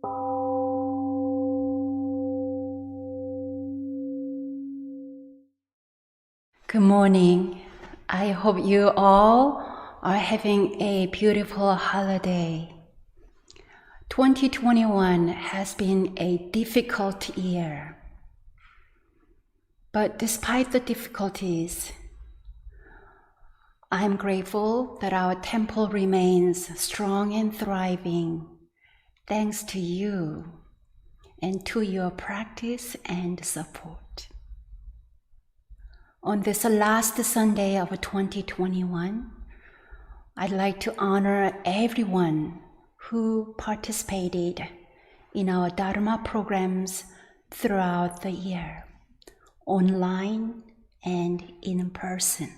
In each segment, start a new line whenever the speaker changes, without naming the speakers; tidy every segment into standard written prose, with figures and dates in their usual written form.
Good morning. I hope you all are having a beautiful holiday. 2021 has been a difficult year. But despite the difficulties, I'm grateful that our temple remains strong and thriving thanks to you and to your practice and support. On this last Sunday of 2021, I'd like to honor everyone who participated in our Dharma programs throughout the year, online and in person.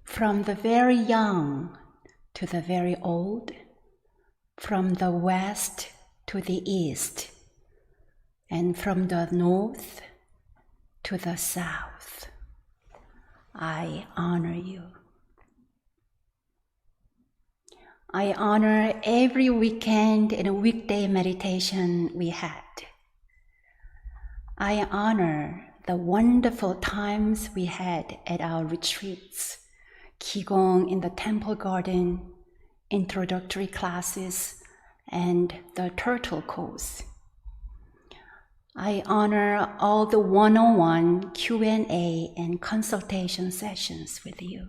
From the very young to the very old, from the west to the east, and from the north to the south, I honor you. I honor every weekend and weekday meditation we had. I honor the wonderful times we had at our retreats, Qigong in the temple garden, introductory classes, and the turtle course. I honor all the one-on-one Q&A and consultation sessions with you.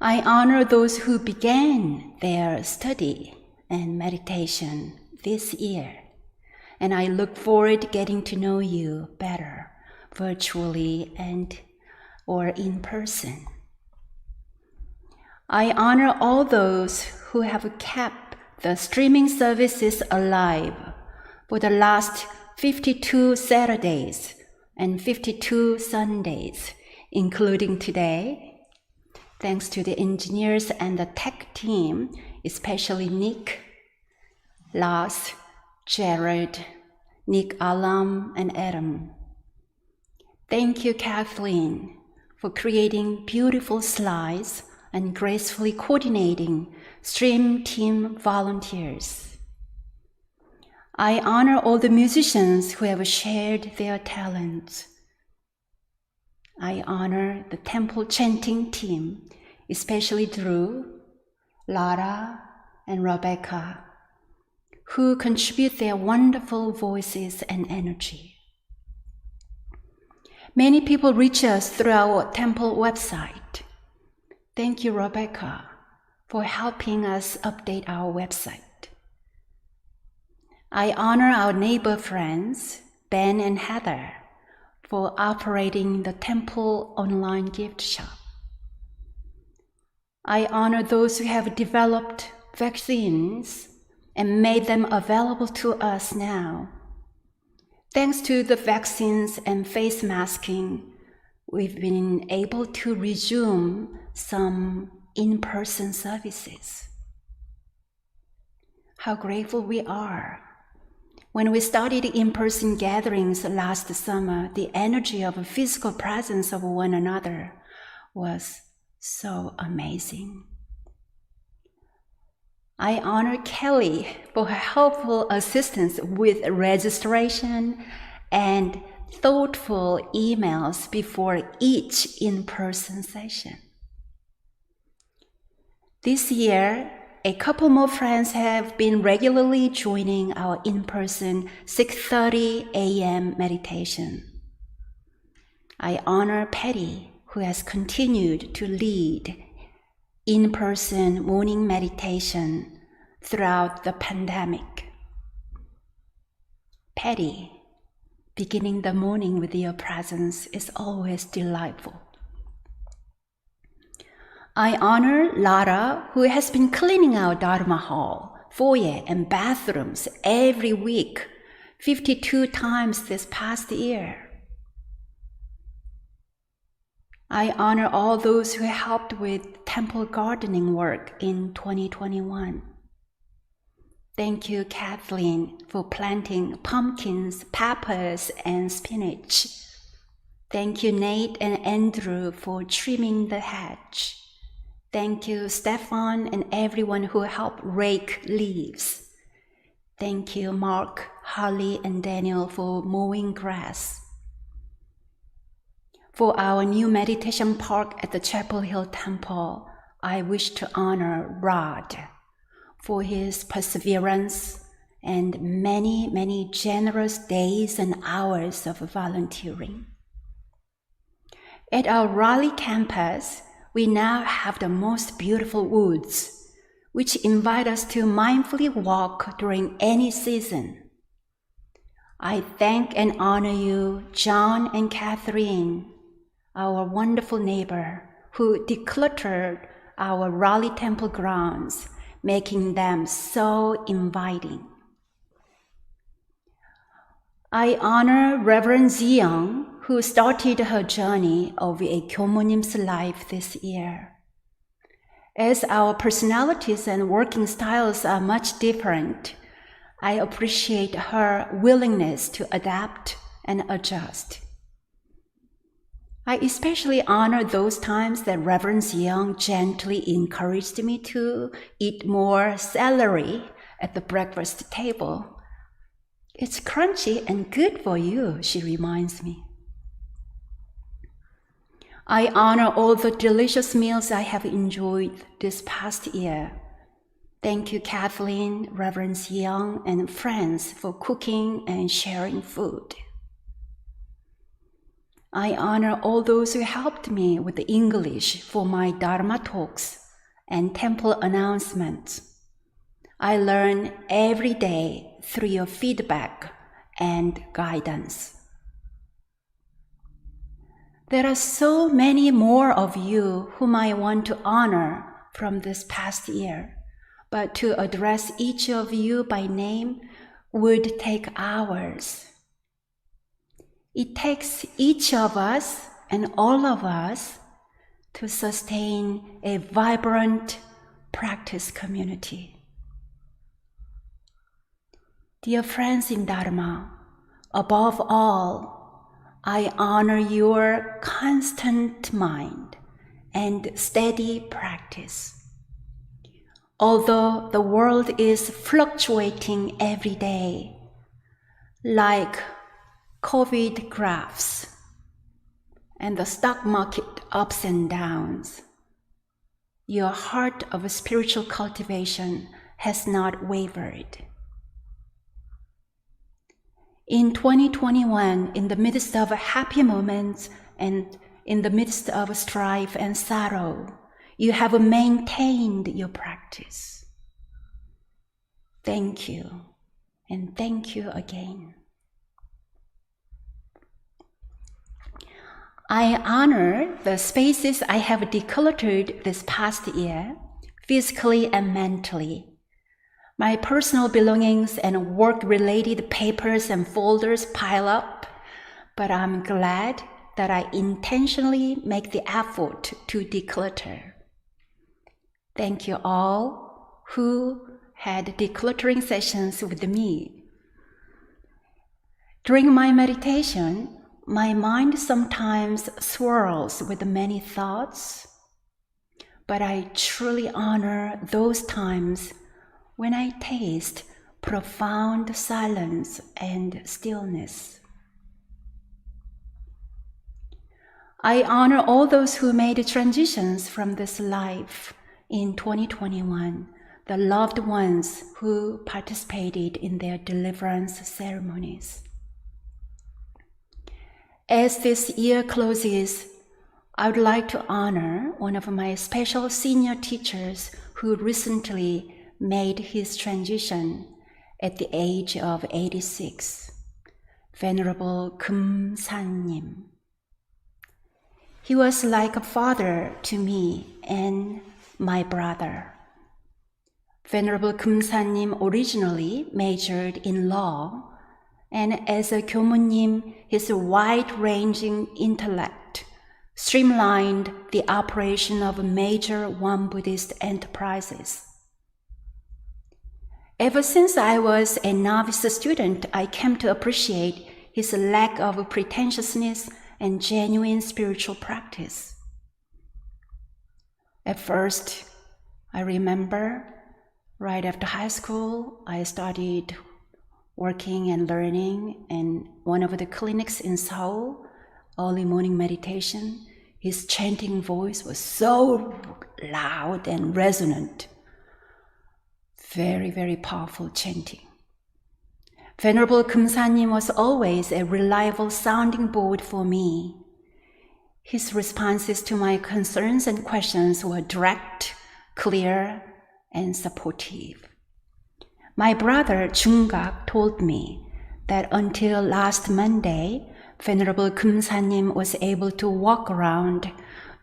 I honor those who began their study and meditation this year, and I look forward to getting to know you better virtually or in person. I honor all those who have kept the streaming services alive for the last 52 Saturdays and 52 Sundays, including today. Thanks to the engineers and the tech team, especially Nick, Lars, Jared, Nick Alam, and Adam. Thank you, Kathleen, for creating beautiful slides and gracefully coordinating stream team volunteers. I honor all the musicians who have shared their talents. I honor the temple chanting team, especially Drew, Lara, and Rebecca, who contribute their wonderful voices and energy. Many people reach us through our temple website. Thank you, Rebecca, for helping us update our website. I honor our neighbor friends, Ben and Heather, for operating the temple online gift shop. I honor those who have developed vaccines and made them available to us now. Thanks to the vaccines and face masking, we've been able to resume some in-person services. How grateful we are. When we started in-person gatherings last summer, the energy of a physical presence of one another was so amazing. I honor Kelly for her helpful assistance with registration and thoughtful emails before each in-person session. This year, a couple more friends have been regularly joining our in-person 6:30 a.m. meditation. I honor Patty, who has continued to lead in-person morning meditation throughout the pandemic. Patty, beginning the morning with your presence is always delightful. I honor Lara, who has been cleaning our Dharma hall, foyer, and bathrooms every week, 52 times this past year. I honor all those who helped with temple gardening work in 2021. Thank you, Kathleen, for planting pumpkins, peppers, and spinach. Thank you, Nate and Andrew, for trimming the hedge. Thank you, Stefan, and everyone who helped rake leaves. Thank you, Mark, Holly, and Daniel for mowing grass. For our new meditation park at the Chapel Hill Temple, I wish to honor Rod for his perseverance and many, many generous days and hours of volunteering. At our Raleigh campus, we now have the most beautiful woods, which invite us to mindfully walk during any season. I thank and honor you, John and Catherine, our wonderful neighbor, who decluttered our Raleigh Temple grounds, making them so inviting. I honor Reverend Ziyoung, who started her journey of a 교모님's life this year. As our personalities and working styles are much different, I appreciate her willingness to adapt and adjust. I especially honor those times that Reverend Ziyoung gently encouraged me to eat more celery at the breakfast table. It's crunchy and good for you, she reminds me. I honor all the delicious meals I have enjoyed this past year. Thank you, Kathleen, Reverend Ziyoung, and friends for cooking and sharing food. I honor all those who helped me with the English for my Dharma talks and temple announcements. I learn every day through your feedback and guidance. There are so many more of you whom I want to honor from this past year, but to address each of you by name would take hours. It takes each of us and all of us to sustain a vibrant practice community. Dear friends in Dharma, above all, I honor your constant mind and steady practice. Although the world is fluctuating every day, like COVID graphs and the stock market ups and downs, your heart of spiritual cultivation has not wavered. In 2021, in the midst of happy moments and in the midst of strife and sorrow, you have maintained your practice. Thank you, and thank you again. I honor the spaces I have decluttered this past year, physically and mentally. My personal belongings and work-related papers and folders pile up, but I'm glad that I intentionally make the effort to declutter. Thank you all who had decluttering sessions with me. During my meditation, my mind sometimes swirls with many thoughts, but I truly honor those times when I taste profound silence and stillness. I honor all those who made transitions from this life in 2021, the loved ones who participated in their deliverance ceremonies. As this year closes, I would like to honor one of my special senior teachers who recently made his transition at the age of 86, Venerable Kum Sannim. He was like a father to me and my brother. Venerable Kum Sannim originally majored in law, and as a 교모님, his wide-ranging intellect streamlined the operation of major Won Buddhist enterprises. Ever since I was a novice student, I came to appreciate his lack of pretentiousness and genuine spiritual practice. At first, I remember right after high school, I started working and learning in one of the clinics in Seoul, early morning meditation. His chanting voice was so loud and resonant. Very, very powerful chanting. Venerable Kumsanim was always a reliable sounding board for me. His responses to my concerns and questions were direct, clear, and supportive. My brother Jungak told me that until last Monday, Venerable Kumsanim was able to walk around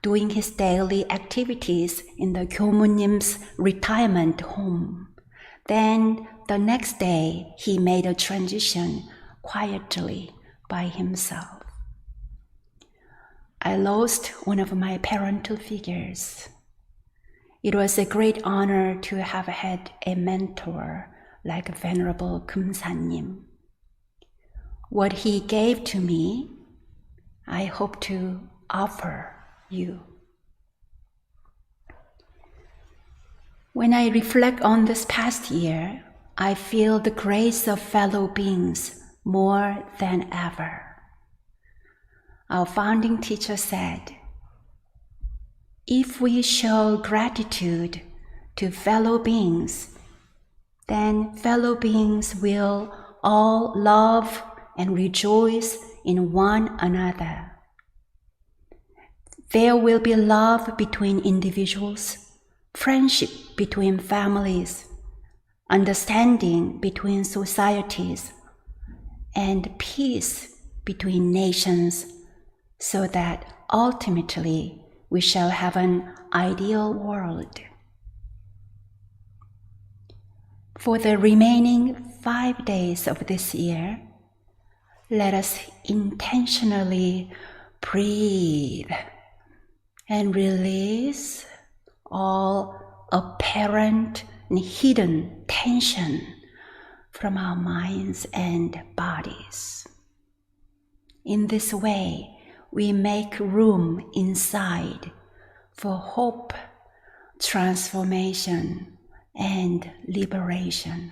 doing his daily activities in the Gyomunim's retirement home. Then the next day, he made a transition quietly by himself. I lost one of my parental figures. It was a great honor to have had a mentor like Venerable Kumsanim. What he gave to me, I hope to offer you. When I reflect on this past year, I feel the grace of fellow beings more than ever. Our founding teacher said, if we show gratitude to fellow beings, then fellow beings will all love and rejoice in one another. There will be love between individuals, friendship between families, understanding between societies, and peace between nations, so that ultimately we shall have an ideal world. For the remaining 5 days of this year, let us intentionally breathe and release all apparent and hidden tension from our minds and bodies. In this way, we make room inside for hope, transformation, and liberation.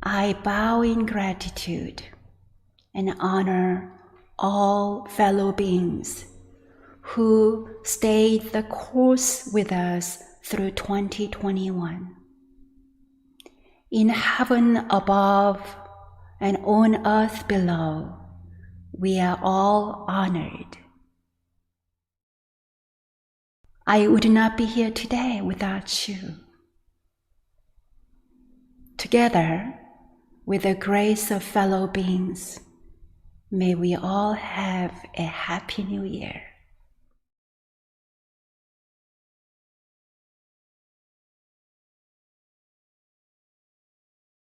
I bow in gratitude and honor all fellow beings who stayed the course with us through 2021. In heaven above and on earth below, we are all honored. I would not be here today without you. Together, with the grace of fellow beings, may we all have a happy new year.